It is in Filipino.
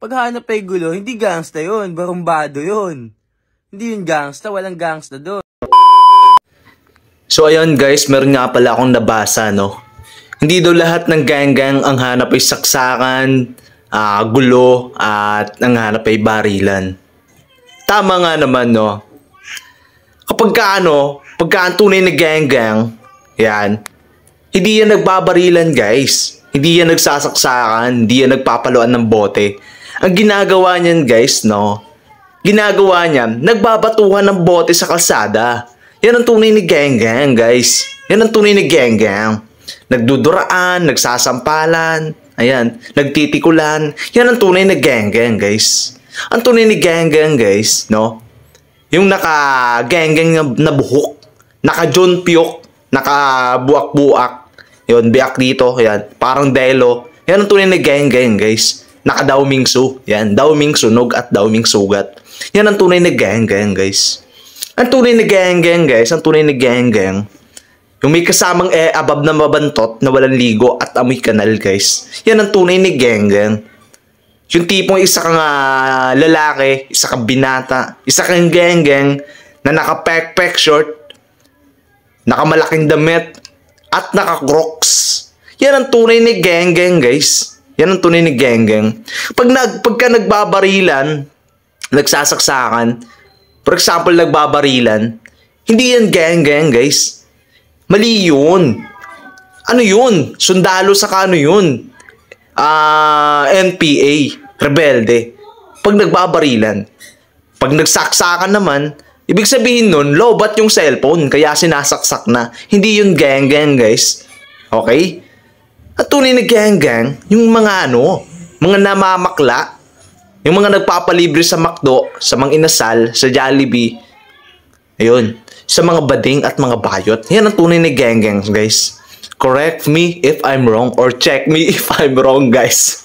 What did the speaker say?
Pag hanap ay gulo, hindi gangsta yun. Barumbado yun. Hindi yun gangsta. Walang gangsta doon. So ayun guys, meron nga pala akong nabasa, no? Hindi daw lahat ng gang-gang ang hanap ay saksakan, gulo, at ang hanap ay barilan. Tama nga naman, no? Pagka ang tunay na gang-gang, yan, hindi yan nagbabarilan, guys. Hindi yan nagsasaksakan, hindi yan nagpapaluan ng bote. Ang ginagawa niyan, guys, no? Ginagawa niyan, nagbabatuhan ng bote sa kalsada. Yan ang tunay na gang-gang, guys. Yan ang tunay na gang-gang. Nagduduraan, nagsasampalan, ayan, nagtitikulan. Yan ang tunay na gang-gang, guys. Ang tunay na gang-gang, guys, no? Yung naka-gang-gang na buhok, naka-John Piyok, naka-buak-buak. Yun, biak dito, yan, parang delo. Yan ang tunay na gang-gang, guys. Naka-Dao Mingsu. Yan, Dao Ming Sunog at Dao Ming Sugat. Yan ang tunay na gang-gang, guys. Ang tunay na gang-gang, guys, ang tunay na gang-gang, yung may kasamang abab na mabantot na walang ligo at amoy kanal, guys. Yan ang tunay na gang-gang. Yung tipong isa kang lalaki, isa kang binata, isa kang gang-gang na naka-pack short, nakamalaking damit, at naka-crocs. Yan ang tunay na gang-gang, guys. Yan ang tunay na gang-gang. Pagka nagbabarilan, nagsasaksakan, for example, nagbabarilan, hindi yan gang-gang, guys. Mali yun. Ano yun? Sundalo sa ano yun? NPA. Rebelde. Pag nagbabarilan. Pag nagsaksakan naman, ibig sabihin nun, lobat yung cellphone, kaya sinasaksak na. Hindi yun gang-gang, guys. Okay? At tunay na gang-gang, yung mga mga namamakla, yung mga nagpapalibre sa McDo, sa mga inasal, sa Jollibee, ayun, sa mga bading at mga bayot. Yan ang tunay na gang-gang, guys. Correct me if I'm wrong or check me if I'm wrong, guys.